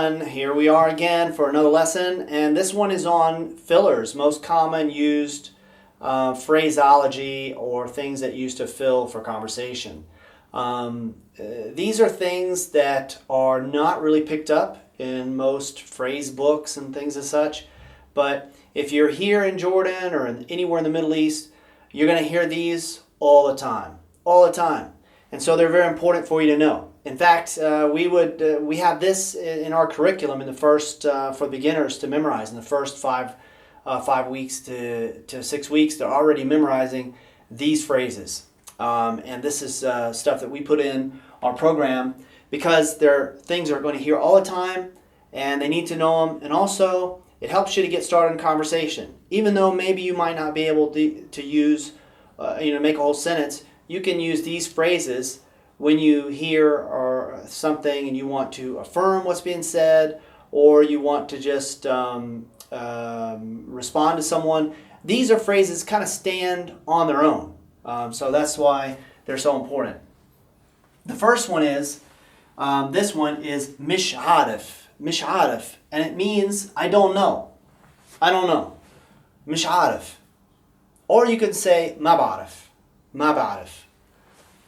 everyone, here we are again for another lesson, and this one is on fillers, most common used phraseology or things that used to fill for conversation. These are things that are not really picked up in most phrase books and things as such, but if you're here in Jordan or anywhere in the Middle East, you're going to hear these all the time, and so they're very important for you to know. In fact, we have this in our curriculum in the first for beginners to memorize in the first 5 weeks to 6 weeks. They're already memorizing these phrases, and this is stuff that we put in our program because they're things they're going to hear all the time, and they need to know them. And also, it helps you to get started in conversation, even though maybe you might not be able to use make a whole sentence. You can use these phrases when you hear or something and you want to affirm what's being said, or you want to just respond to someone. These are phrases kind of stand on their own. So that's why they're so important. The first one is, this one is mish arif, and it means I don't know. Mish arif. Or you could say ma ba'arif.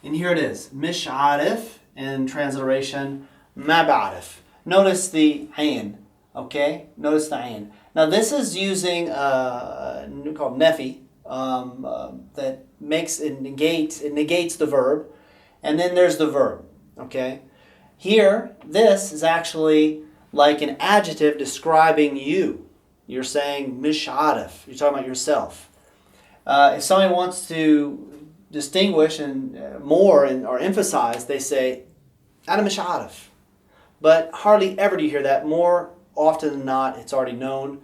And here it is, mish arif, in transliteration, ma ba'arif. Notice the ayn, okay? Notice the ayn. Now this is using called nefi, that makes it negates the verb, and then there's the verb, okay? Here, this is actually like an adjective describing you. You're saying mish arif. You're talking about yourself. If somebody wants to distinguish and or emphasize, they say ana mish arif. But hardly ever do you hear that. More often than not, it's already known,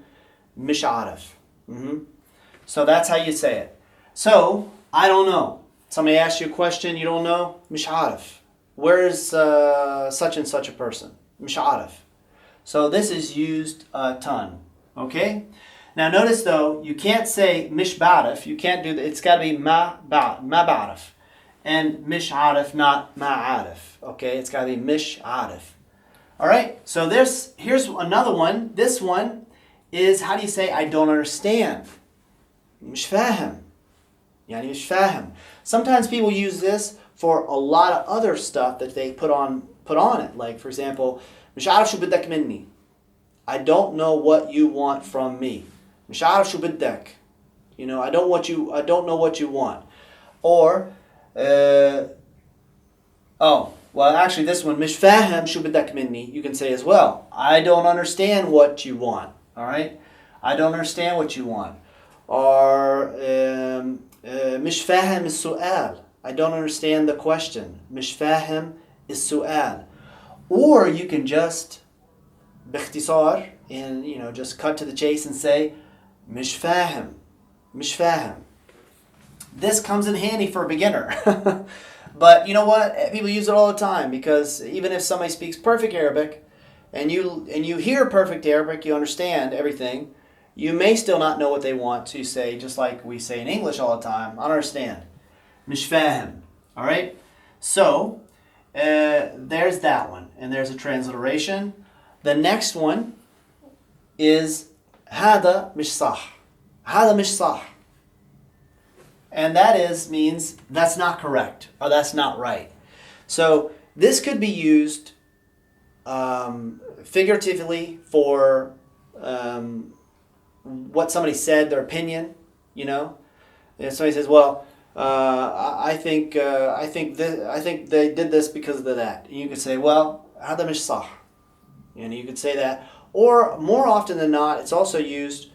mish arif. So that's how you say it. So, I don't know. Somebody asks you a question you don't know, mish arif. Where's such and such a person? Mish arif. So this is used a ton. Okay? Now notice though, you can't say mish ba'arif. You can't do that. It's got to be ma ba'arif. And mish arif, not ma'arif. Okay? It's got to be mish arif. Alright? So here's another one. This one is, how do you say I don't understand? Mish faahim. Yani mish faahim. Sometimes people use this for a lot of other stuff that they put on it. Like, for example, mish arif shu biddak minni. I don't know what you want from me. Mish arif shu biddak. I don't know what you want. Or actually this one, mish faahim shu biddak minni, you can say as well. I don't understand what you want. All right? I don't understand what you want. Or mish faahim is su'al. I don't understand the question. Mish faahim is su'al. Or you can just باختصار, and just cut to the chase and say mish faahim. This comes in handy for a beginner. But you know what? People use it all the time, because even if somebody speaks perfect Arabic and you hear perfect Arabic, you understand everything, you may still not know what they want to say, just like we say in English all the time. I don't understand. Mish faahim. All right? So, there's that one. And there's a transliteration. The next one is hada mish SaHH. Hada mish SaHH. And that means that's not correct, or that's not right. So this could be used figuratively for what somebody said, their opinion. And somebody says, "Well, I think they did this because of that." And you could say, "Well, hada mish SaHH." And you could say that. Or more often than not, it's also used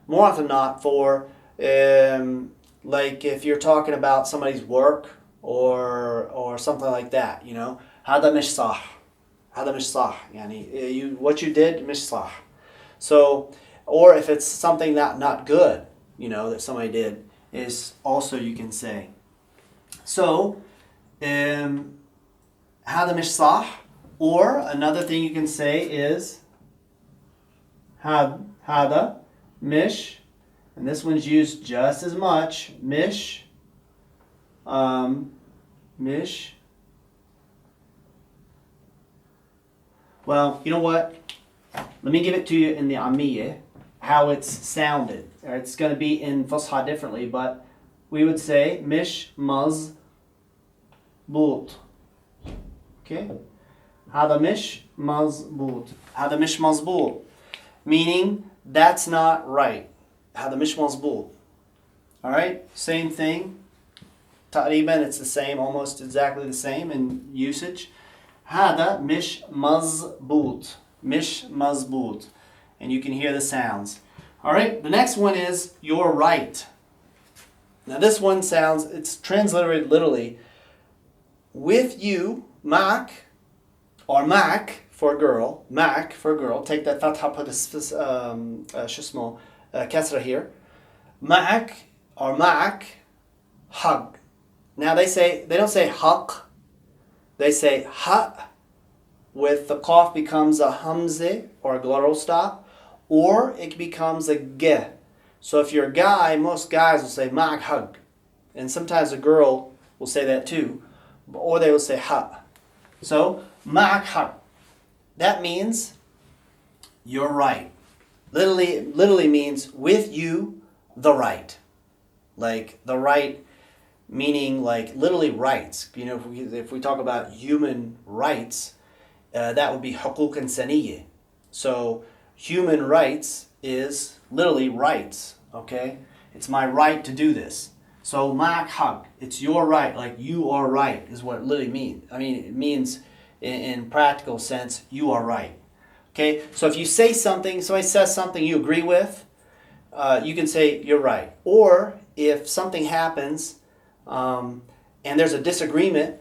for like if you're talking about somebody's work or something like that. Hada mish SaHH. Hada mish SaHH. Yani what you did, mish SaHH. So, or if it's something not good, that somebody did, is also you can say. So, hada mish SaHH. Or another thing you can say is hada mish, and this one's used just as much, mish. Well, you know what? Let me give it to you in the Amiyah, how it's sounded. It's going to be in Fusha differently, but we would say mish maz boot. Okay? Hada mish mazboot. Hada mish mazboot. Meaning, that's not right. Hada mish mazboot. Alright? Same thing. Taqriban, it's the same, almost exactly the same in usage. Hada mish mazboot. Mish mazboot. And you can hear the sounds. Alright? The next one is you're right. Now this one sounds, it's transliterated literally. With you, ma'ak, or ma'ak for girl, ma'ak for girl. Take that fatha, put a kasra here. Ma'ak or ma'ak, haqq. Now they don't say haqq, they say haqq. With the qaf becomes a hamzeh or a glottal stop, or it becomes a g. So if you're a guy, most guys will say ma'ak haqq, and sometimes a girl will say that too, or they will say haqq. So ma'ak haqq. That means you're right. Literally means with you the right. Like the right meaning like literally rights. You know, if we talk about human rights, that would be hukuk insaniyya. So human rights is literally rights. Okay, it's my right to do this. So ma'ak haqq, it's your right. Like you are right is what it literally means. I mean, it means in practical sense, you are right. Okay, so if you say something, somebody says something you agree with, you can say you're right. Or if something happens and there's a disagreement,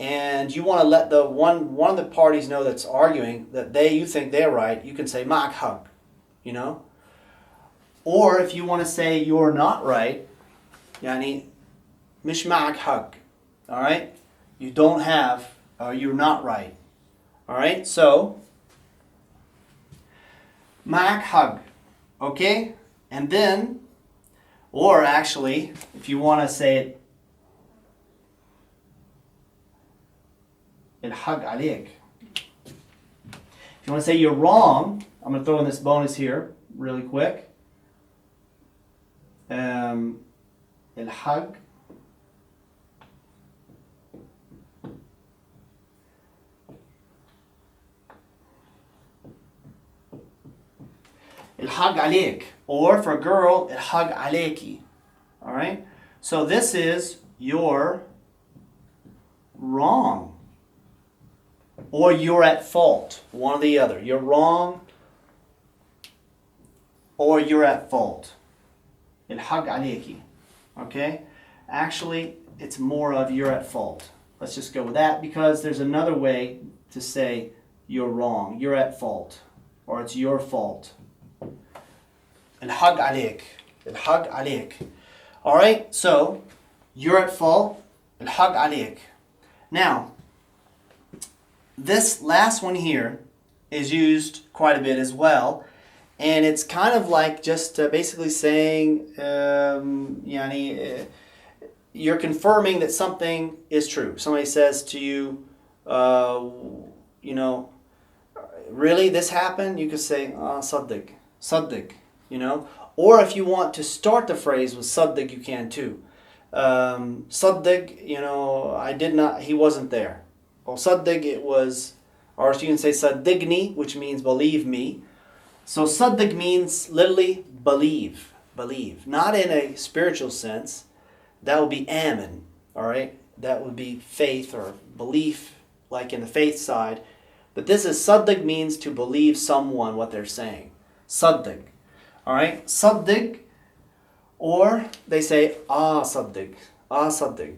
and you want to let the one of the parties know that's arguing that you think they're right, you can say ma'ak haqq, you know. Or if you want to say you're not right, yani mish ma'ak haqq, all right, you don't have. You're not right. All right, so ma'ak haqq, okay, and then, or actually, if you want to say it, haqq alayk. If you want to say you're wrong, I'm going to throw in this bonus here really quick. Haqq haqq alayk, or for a girl, haqq alayki. All right? So this is you're wrong, or you're at fault, one or the other. You're wrong, or you're at fault. Haqq alayki. Okay? Actually, it's more of you're at fault. Let's just go with that because there's another way to say you're wrong, you're at fault, or it's your fault. Haqq alayk. Haqq alayk. All right, so you're at fault. Haqq alayk. Now, this last one here is used quite a bit as well, and it's kind of like just basically saying, you're confirming that something is true. Somebody says to you, really this happened? You could say, SaDDiq, SaDDiq. You know, or if you want to start the phrase with SaDDiq, you can too. SaDDiq, he wasn't there. Well, SaDDiq it was, or you can say SaDdiqni, which means believe me. So SaDDiq means literally believe, not in a spiritual sense. That would be amen, all right? That would be faith or belief, like in the faith side. But this is SaDDiq means to believe someone, what they're saying. SaDDiq. All right, SaDDiq, or they say SaDDiq, SaDDiq,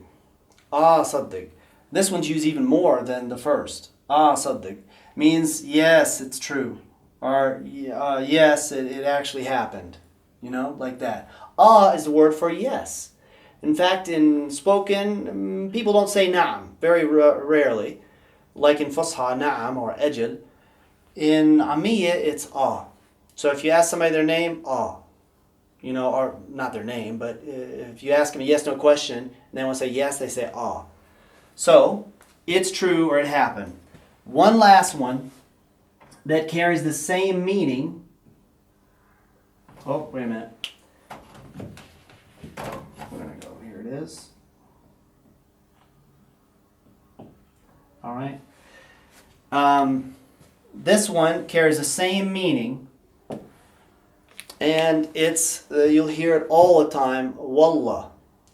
SaDDiq. This one's used even more than the first. SaDDiq means yes, it's true, or yes, it actually happened. You know, like that. Is the word for yes. In fact, in spoken, people don't say na'am, very rarely, like in Fusha, na'am or ajal. In Amiyya, it's So if you ask somebody their name, or not their name, but if you ask them a yes/no question, and they want to say yes, they say So, it's true or it happened. One last one, that carries the same meaning. Oh, wait a minute. We're going to go, here it is. All right. This one carries the same meaning, and it's, you'll hear it all the time, wallah,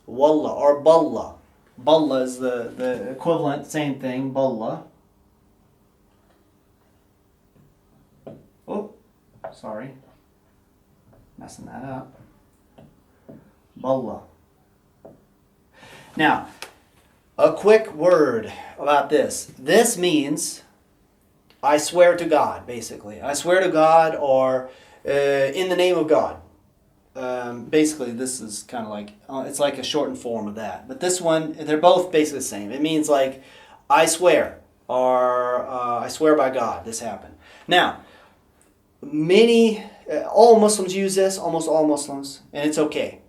wallah, or ballah. Ballah is the equivalent, same thing, ballah. Oh, sorry. Messing that up. Ballah. Now, a quick word about this. This means, I swear to God, basically. I swear to God, or in the name of God. Basically, this is kind of like, it's like a shortened form of that. But this one, they're both basically the same. It means like, I swear, or I swear by God, this happened. Now, all Muslims use this, almost all Muslims, and it's okay.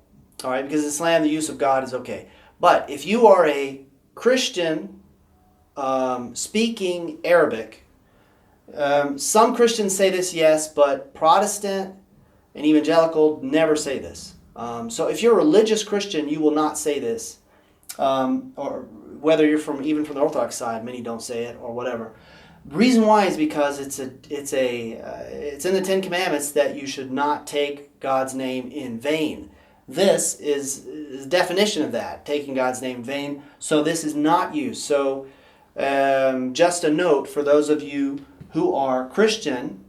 All right, because in Islam, the use of God is okay. But if you are a Christian speaking Arabic, some Christians say this, yes, but Protestant and evangelical never say this. So if you're a religious Christian, you will not say this. Or whether you're even from the Orthodox side, many don't say it, or whatever. The reason why is because it's in the Ten Commandments that you should not take God's name in vain. This is the definition of that, taking God's name in vain. So this is not used. So just a note for those of you who are Christian,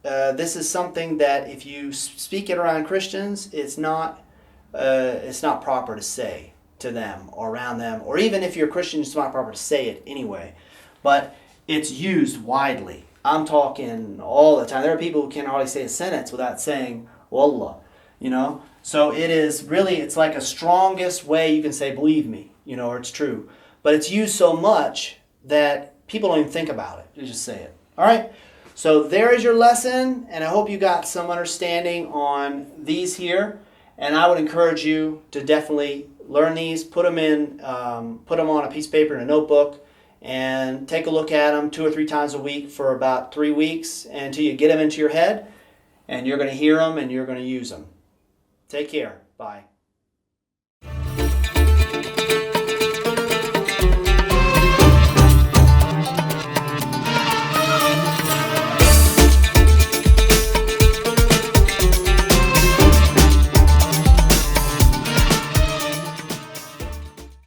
this is something that if you speak it around Christians, it's not proper to say to them or around them. Or even if you're a Christian, it's not proper to say it anyway. But it's used widely. I'm talking all the time. There are people who can't hardly say a sentence without saying wallah, you know. So it is really, it's like a strongest way you can say believe me, you know, or it's true. But it's used so much that people don't even think about it. You just say it. All right. So there is your lesson, and I hope you got some understanding on these here. And I would encourage you to definitely learn these, put them on a piece of paper in a notebook, and take a look at them 2 or 3 times a week for about 3 weeks until you get them into your head, and you're going to hear them and you're going to use them. Take care. Bye.